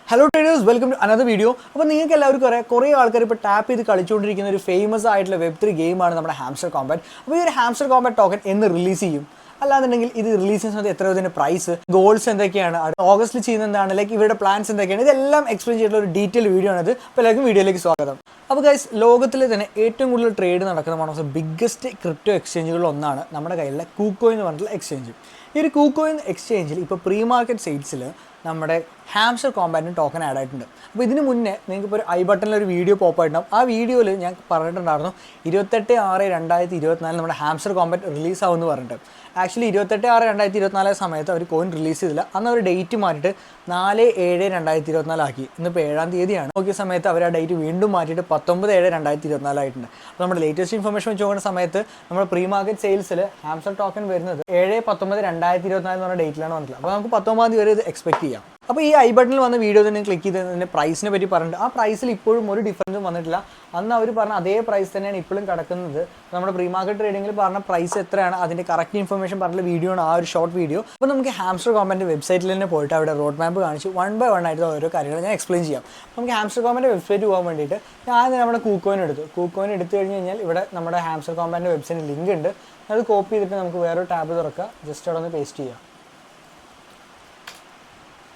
Hello traders, welcome to another video. അപ്പോൾ നിങ്ങൾക്ക് എല്ലാവർക്കും കുറേ ആൾക്കാർ ഇപ്പോൾ ടാപ്പ് ചെയ്ത് കളിച്ചുകൊണ്ടിരിക്കുന്ന ഒരു ഫേമസ് ആയിട്ടുള്ള വെബ്3 ഗെയിമാണ് നമ്മുടെ ഹാംസ്റ്റർ കോംബാറ്റ്. അപ്പോൾ ഈ ഒരു ഹാംസ്റ്റർ കോംബാറ്റ് ടോക്കൺ എന്ന് റിലീസ് ചെയ്യും, അല്ലാന്നുണ്ടെങ്കിൽ ഇത് റിലീസ് ചെയ്യുന്ന സമയത്ത് എത്ര ഇതിൻ്റെ പ്രൈസ്, ഗോൾസ് എന്തൊക്കെയാണ്, ഓഗസ്റ്റിൽ ചെയ്യുന്ന എന്താണ്, ലൈക്ക് ഇവരുടെ പ്ലാൻസ് എന്തൊക്കെയാണ്, ഇതെല്ലാം എക്സ്പ്ലെയിൻ ചെയ്തിട്ടുള്ള ഒരു ഡീറ്റെയിൽ വീഡിയോ ആണിത്. അപ്പോൾ എല്ലാവർക്കും വീഡിയോയിലേക്ക് സ്വാഗതം. അപ്പോൾ ഗൈസ്, ലോകത്തിൽ തന്നെ ഏറ്റവും കൂടുതൽ ട്രേഡ് നടക്കുന്ന one of the biggest crypto എക്സ്ചേഞ്ചുകളിൽ ഒന്നാണ് നമ്മുടെ കയ്യിലുള്ള KuCoin എന്ന് പറഞ്ഞിട്ടുള്ള എക്സ്ചേഞ്ച്. ഈ ഒരു KuCoin എക്സ്ചേഞ്ചിൽ ഇപ്പോൾ പ്രീ മാർക്കറ്റ് സെയിൽസിൽ നമ്മുടെ ഹാംസ്റ്റർ കോംബാറ്റിന് ടോക്കൺ ആഡ് ആയിട്ടുണ്ട്. അപ്പോൾ ഇതിന് മുന്നേ നിങ്ങൾക്ക് ഇപ്പോൾ ഒരു ഐ ബട്ടണിൽ ഒരു വീഡിയോ പോപ്പ് ആയിട്ടുണ്ടാവും. ആ വീഡിയോയിൽ ഞാൻ പറഞ്ഞിട്ടുണ്ടായിരുന്നു 28/6/2024 നമ്മുടെ ഹാംസ്റ്റർ കോംബാറ്റ് റിലീസ് ആവുമെന്ന് പറഞ്ഞിട്ട്. ആക്ച്വലി 28/6/2024 സമയത്ത് അവർ കോയിൻ റിലീസ് ചെയ്തില്ല. അന്ന് അവർ ഡേറ്റ് മാറ്റിയിട്ട് 4/7/2024 ആക്കി. ഇന്നിപ്പോൾ 7-ാം തീയതിയാണ്. നോക്കിയ സമയത്ത് അവർ ആ ഡേറ്റ് വീണ്ടും മാറ്റിയിട്ട് 19/7/2024 ആയിട്ടുണ്ട്. അപ്പോൾ നമ്മുടെ ലേറ്റസ്റ്റ് ഇൻഫർമേഷൻ വെച്ച് നോക്കുന്ന സമയത്ത് നമ്മുടെ പ്രീ മാർക്കറ്റ് സെയിൽസിൽ ഹാംസ്റ്റർ ടോക്കൺ വരുന്നത് 7/19/2024 എന്ന് പറഞ്ഞ ഡേറ്റിലാണ് വന്നിട്ടുള്ളത്. അപ്പോൾ നമുക്ക് 19-ാം തീയതി വരെ ഇത് എക്സ്പെക്ട് ചെയ്യാം. അപ്പോൾ ഈ ഐ ബട്ടണിൽ വന്ന വീഡിയോ തന്നെ ക്ലിക്ക് ചെയ്തതിൻ്റെ പ്രൈസിനെ പറ്റി പറഞ്ഞിട്ട് ആ പ്രൈസിൽ ഇപ്പോഴും ഒരു ഡിഫറൻസും വന്നിട്ടില്ല. അന്ന് അവർ പറഞ്ഞ അതേ പ്രൈസ് തന്നെയാണ് ഇപ്പോഴും കിടക്കുന്നത്. നമ്മുടെ പ്രീ മാർക്കറ്റ് ട്രേഡിങ്ങിൽ പറഞ്ഞ പ്രൈസ് എത്രയാണ് അതിൻ്റെ കറക്റ്റ് ഇൻഫർമേഷൻ പറഞ്ഞ വീഡിയോ ആണ് ആ ഒരു ഷോർട്ട് വീഡിയോ. അപ്പോൾ നമുക്ക് ഹാംസ്റ്റർ കോംബാറ്റിൻ്റെ വെബ്സൈറ്റിൽ തന്നെ പോയിട്ട് അവിടെ റോഡ് മാപ്പ് കാണിച്ച് 1 by 1 ആയിട്ട് ഓരോ കാര്യങ്ങൾ ഞാൻ എക്സ്പ്ലെയിൻ ചെയ്യാം. നമുക്ക് ഹാംസ്റ്റർ കോംബാറ്റിൻ്റെ വെബ്സൈറ്റ് പോകാൻ വേണ്ടിയിട്ട് ഞാൻ നമ്മുടെ KuCoin എടുത്തു. KuCoin എടുത്തു കഴിഞ്ഞ് കഴിഞ്ഞാൽ ഇവിടെ നമ്മുടെ ഹാംസ്റ്റർ കോംബാറ്റിൻ്റെ വെബ്സൈറ്റിൽ ലിങ്ക് ഉണ്ട്. അത് കോപ്പി ചെയ്തിട്ട് നമുക്ക് വേറൊരു ടാബ് തുറക്കുക. ജസ്റ്റ് അവിടെ ഒന്ന് പേസ്റ്റ് ചെയ്യാം.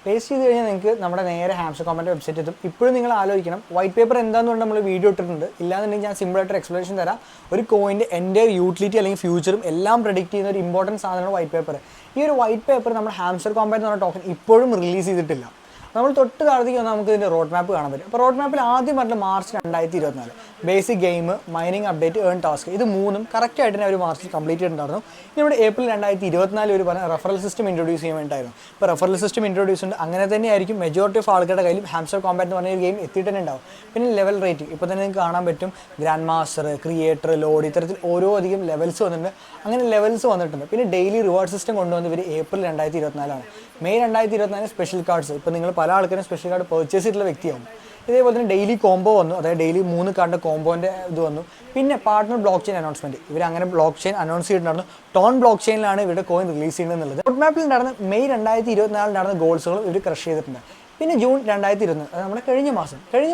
പേസ്റ്റ് ചെയ്ത് കഴിഞ്ഞാൽ നിങ്ങൾക്ക് നമ്മുടെ നേരെ ഹാംസ്റ്റർ കോംബാറ്റ് വെബ്സൈറ്റ് എത്തും. ഇപ്പോഴും നിങ്ങൾ ആലോചിക്കണം, വൈറ്റ് പേപ്പർ എന്താണെന്ന് കൊണ്ട് നമ്മൾ വീഡിയോ ഇട്ടിട്ടുണ്ട്. ഇല്ലാന്നുണ്ടെങ്കിൽ ഞാൻ സിമ്പിളായിട്ടൊരു എക്സ്പ്ലനേഷൻ തരാം. ഒരു കോയിൻ്റെ എൻ്റെ യൂട്ടിലിറ്റി അല്ലെങ്കിൽ ഫ്യൂച്ചറും എല്ലാം പ്രഡിക്റ്റ് ചെയ്യുന്ന ഒരു ഇമ്പോർട്ടൻറ്റ് സാധനമാണ് വൈറ്റ് പേപ്പർ. ഈ ഒരു വൈറ്റ് പേപ്പർ നമ്മുടെ ഹാംസ്റ്റർ കോംബാറ്റ് എന്ന് പറഞ്ഞ ടോക്കൺ ഇപ്പോഴും റിലീസ് ചെയ്തിട്ടില്ല. നമ്മൾ തൊട്ട് താഴത്തേക്ക് വന്നാൽ നമുക്ക് ഇതിൻ്റെ റോഡ് മാപ്പ് കാണാൻ പറ്റും. അപ്പോൾ റോഡ് മാപ്പിൽ ആദ്യം പറഞ്ഞ March 2024 basic game, mining update, earn task, ഇത് മൂന്നും കറക്റ്റായിട്ട് തന്നെ ഒരു മാർച്ചിൽ കംപ്ലീറ്റ് ചെയ്തിട്ടുണ്ടായിരുന്നു. ഇനി ഇവിടെ ഏപ്രിൽ 2024 ഒരു പറഞ്ഞ റെഫറൽ സിസ്റ്റം ഇൻട്രൊഡ്യൂസ് ചെയ്യാൻ വേണ്ടിയിട്ടായിരുന്നു. ഇപ്പോൾ റെഫറൽ സിസ്റ്റം ഇൻട്രൊഡ്യൂസ് ഉണ്ട്. അങ്ങനെ തന്നെയായിരിക്കും മെജോറിറ്റി ഓഫ് ആൾക്കാരുടെ കയ്യിലും ഹാംസ്റ്റർ കോംബാറ്റ് എന്ന് പറഞ്ഞ ഒരു ഗെയിം എത്തിയിട്ട് തന്നെ ഉണ്ടാവും. പിന്നെ ലെവൽ റേറ്റിംഗ് ഇപ്പോൾ തന്നെ നിങ്ങൾക്ക് കാണാൻ പറ്റും. ഗ്രാൻഡ് മാസ്റ്റർ, ക്രിയേറ്റർ, ലോഡ്, ഇത്തരത്തിൽ ഓരോ അധികം ലെവൽസ് വന്നിട്ടുണ്ട്. അങ്ങനെ ലെവൽസ് വന്നിട്ടുണ്ട്. പിന്നെ ഡെയിലി റിവാർഡ് സിസ്റ്റം കൊണ്ടുവന്ന് ഇവർ ഏപ്രിൽ 2024 മെയ് 2024 സ്പെഷ്യൽ കാർഡ്സ്. ഇപ്പോൾ നിങ്ങൾ പല ആൾക്കാരും സ്പെഷ്യൽ കാർഡ് പർച്ചേസ് ചെയ്തിട്ടുള്ള വ്യക്തിയാവും. ഇതേപോലെ തന്നെ ഡെയിലി കോംബോ വന്നു. അതായത് ഡെയിലി 3 കാർഡിൻ്റെ കോംബോൻ്റെ ഇത് വന്നു. പിന്നെ പാർട്ട്ണർ ബ്ലോക്ക് ചെയിൻ അനൗൺസ്മെൻറ്റ്, ഇവർ അങ്ങനെ ബ്ലോക്ക് ചെയിൻ അനൗൺസ് ചെയ്തിട്ടുണ്ടായിരുന്നു. ടോൺ ബ്ലോക്ക് ചെയിനിലാണ് ഇവരുടെ കോയിൻ റിലീസ് ചെയ്യുന്നത് എന്നുള്ളത്. റോഡ് മാപ്പിൽ നടന്ന മെയ് 2024 നടന്ന ഗോൾസുകളും ഇവർ ക്രഷ് ചെയ്തിട്ടുണ്ട്. പിന്നെ ജൂൺ 2020, അത് നമ്മുടെ കഴിഞ്ഞ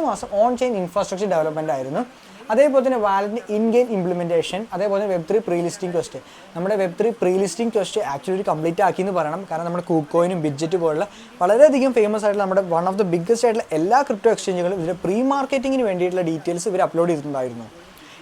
മാസം ഓൺ ചെയിൻ ഇൻഫ്രാസ്ട്രക്ചർ ഡെവലപ്മെൻറ്റ് ആയിരുന്നു. അതേപോലെ തന്നെ വാലറ്റിന് ഇൻ ഗെയിം ഇംപ്ലിമെൻറ്റേഷൻ, അതേപോലെ വെബ്3 പ്രീ ലിസ്റ്റിംഗ് ക്വസ്റ്റ്. നമ്മുടെ വെബ്3 pre listing quest actually complete ആക്കി എന്ന് പറയണം. കാരണം നമ്മുടെ KuCoinനും ബിഡ്ജറ്റ് പോലുള്ള വളരെയധികം ഫേമസ് ആയിട്ടുള്ള നമ്മുടെ വൺ ഓഫ് ദ ബിഗ്ഗസ്റ്റ് ആയിട്ടുള്ള എല്ലാ ക്രിപ്റ്റോ എക്സ്ചേഞ്ചുകളും ഇതിൻ്റെ പ്രീ മാർക്കറ്റിങ്ങിന് വേണ്ടിയിട്ടുള്ള ഡീറ്റെയിൽസ് ഇവർ അപ്ലോഡ് ചെയ്തിട്ടുണ്ടായിരുന്നു.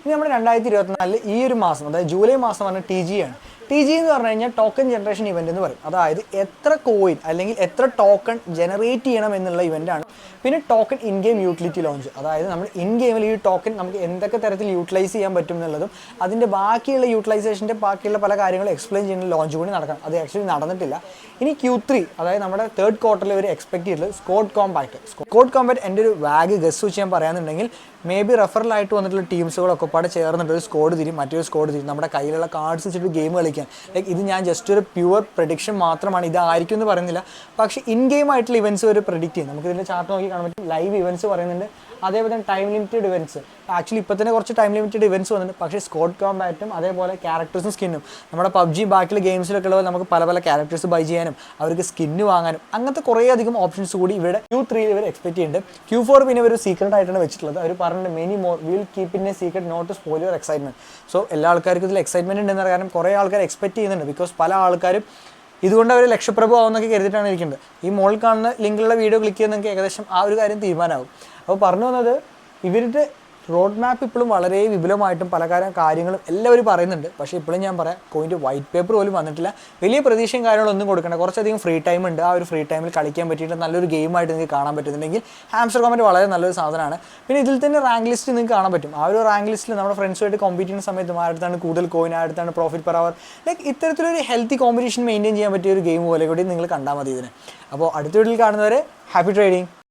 ഇനി നമ്മുടെ 2024 ഈ ഒരു മാസം, അതായത് ജൂലൈ മാസം പറഞ്ഞ TG ആണ്. TG എന്ന് പറഞ്ഞു കഴിഞ്ഞാൽ ടോക്കൺ ജനറേഷൻ ഇവൻ്റ് എന്ന് പറയും. അതായത് എത്ര കോയിൻ അല്ലെങ്കിൽ എത്ര ടോക്കൺ ജനറേറ്റ് ചെയ്യണം എന്നുള്ള ഇവൻ്റാണ്. പിന്നെ token in game utility launch, അതായത് നമ്മൾ ഇൻ ഗെയിമിൽ ഈ ടോക്കൺ നമുക്ക് എന്തൊക്കെ തരത്തിൽ യൂട്ടിലൈസ് ചെയ്യാൻ പറ്റും എന്നുള്ളതും അതിൻ്റെ ബാക്കിയുള്ള യൂട്ടിലൈസേഷൻ്റെ ബാക്കിയുള്ള പല കാര്യങ്ങളും എക്സ്പ്ലെയിൻ ചെയ്യുന്ന ലോഞ്ച് കൂടി നടക്കണം. അത് ആക്ച്വലി നടന്നിട്ടില്ല. ഇനി Q3, അതായത് നമ്മുടെ 3rd ക്വാർട്ടറിൽ ഒരു എക്സ്പെക്ട് ചെയ്തിട്ടുള്ളത് സ്ക്വാഡ് കോംബാറ്റ്. എൻ്റെ ഒരു വാഗ് ഗസ് വെച്ച് ഞാൻ പറയാന്നുണ്ടെങ്കിൽ മേ ബി റെഫറലായിട്ട് വന്നിട്ടുള്ള ടീംസുകളൊക്കെ പാടെ ചേർന്നിട്ട് ഒരു സ്ക്വാഡ് തിരിയും, മറ്റൊരു സ്ക്വാഡ് തിരിയും. നമ്മുടെ കയ്യിലുള്ള കാർഡ്സ് വെച്ചിട്ട് ഗെയിം കളിക്കാൻ. ലൈക്ക് ഇത് ഞാൻ ജസ്റ്റ് ഒരു പ്യുവർ പ്രഡിക്ഷൻ മാത്രമാണ്, ഇതായിരിക്കും എന്ന് പറയുന്നില്ല. പക്ഷേ ഇൻ ഗെയിം ആയിട്ടുള്ള ഇവൻറ്റ്സ് ഒരു പ്രഡിക്റ്റ് ചെയ്യും. നമുക്ക് ഇതിൻ്റെ ചാർട്ട് നോക്കി കാണാൻ പറ്റും. ലൈവ് ഇവൻറ്റ്സ് പറയുന്നുണ്ട്. അതേപോലെ തന്നെ ടൈം ലിമിറ്റഡ് ഇവൻറ്റ്സ്. ആക്ച്വലി ഇപ്പോൾ തന്നെ കുറച്ച് ടൈം ലിമിറ്റഡ് ഇവൻറ്റ്സ് വന്നിട്ടുണ്ട്. പക്ഷേ സ്ക്വാഡ് കോംബാറ്റും അതേപോലെ ക്യാരക്ടേഴ്സും സ്കിന്നും നമ്മുടെ PUBG ബാക്കിയുള്ള ഗെയിംസിലൊക്കെ ഉള്ളത് നമുക്ക് പല ക്യാരക്ടേഴ്സ് ബൈ ചെയ്യാനും അവർക്ക് സ്കിന്ന് വാങ്ങാനും അങ്ങനത്തെ കുറേ അധികം ഓപ്ഷൻസ് കൂടി ഇവിടെ Q3 ഇവർ എക്സ്പെക്ട് ചെയ്യുന്നുണ്ട്. Q4 പിന്നെ ഒരു സീക്രട്ട് ആയിട്ടാണ് വെച്ചിട്ടുള്ളത്. അവർ പറഞ്ഞിട്ടുണ്ട് many more will keep in a secret not to spoil your excitement. So എല്ലാ ആൾക്കാർക്കും ഇതിൽ എക്സൈറ്റ്മെൻറ്റ് ഉണ്ടെന്ന കാരണം കുറേ ആൾക്കാർ എക്സ്പെക്ട് ചെയ്യുന്നുണ്ട്. ബിക്കോസ് പല ആൾക്കാരും ഇതുകൊണ്ട് അവർ ലക്ഷപ്രഭു ആവുമെന്നൊക്കെ കരുതിയിട്ടാണ് ഇരിക്കുന്നത്. ഈ മോളിൽ കാണുന്ന ലിങ്കിലുള്ള വീഡിയോ ക്ലിക്ക് ചെയ്യുന്ന നിങ്ങൾക്ക് ഏകദേശം ആ ഒരു കാര്യം തീരുമാനമാകും. അപ്പോൾ പറഞ്ഞു വന്നത്, ഇവരുടെ റോഡ് മാപ്പ് ഇപ്പോഴും വളരെ വിപുലമായിട്ടും പല കാര്യങ്ങളും എല്ലാവരും പറയുന്നുണ്ട്. പക്ഷേ ഇപ്പോഴും ഞാൻ പറയാം, കോയിൻ്റെ വൈറ്റ് പേപ്പർ പോലും വന്നിട്ടില്ല. വലിയ പ്രതീക്ഷയും കാര്യങ്ങളൊന്നും കൊടുക്കേണ്ട. കുറച്ചധികം ഫ്രീ ടൈം ഉണ്ട്. ആ ഒരു ഫ്രീ ടൈമിൽ കളിക്കാൻ പറ്റിയിട്ട് നല്ലൊരു ഗെയിമായിട്ട് നിങ്ങൾക്ക് കാണാൻ പറ്റുന്നുണ്ടെങ്കിൽ ഹാംസ്റ്റർ കോംബാറ്റ് വളരെ നല്ലൊരു സാധനമാണ്. പിന്നെ ഇതിൽ തന്നെ റാങ്ക് ലിസ്റ്റ് നിങ്ങൾക്ക് കാണാൻ പറ്റും. ആ ഒരു റാങ്ക് ലിസ്റ്റിൽ നമ്മുടെ ഫ്രണ്ട്സുമായിട്ട് കോമ്പീറ്റ് ചെയ്യുന്ന സമയത്ത് ആരുടെ കൂടുതൽ കോയിൻ, ആരുടെ പ്രോഫിറ്റ് പെർ അവർ, ലൈക്ക് ഇത്തരത്തിലൊരു ഹെൽത്തി കോമ്പറ്റീഷൻ മെയിൻറ്റെയിൻ ചെയ്യാൻ പറ്റിയ ഒരു ഗെയിം പോലെ കൂടി നിങ്ങൾ കണ്ടാൽ മതി ഇതിന്. അപ്പോൾ അടുത്ത വീഡിയോയിൽ കാണുന്നവരെ ഹാപ്പി ട്രേഡിംഗ്.